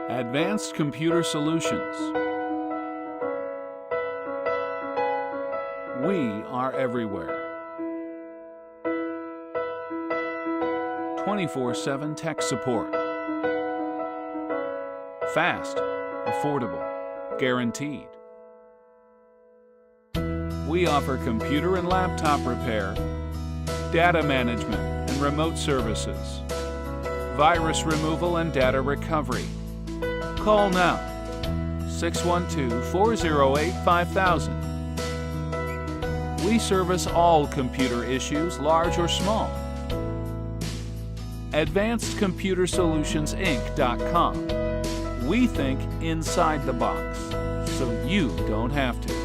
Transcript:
Advanced Computer Solutions. We are everywhere. 24/7 tech support. Fast, affordable, guaranteed. We offer computer and laptop repair, data management and remote services, virus removal and data recovery. Call now, 612-408-5000. We service all computer issues, large or small. AdvancedComputerSolutionsInc.com. We think inside the box, so you don't have to.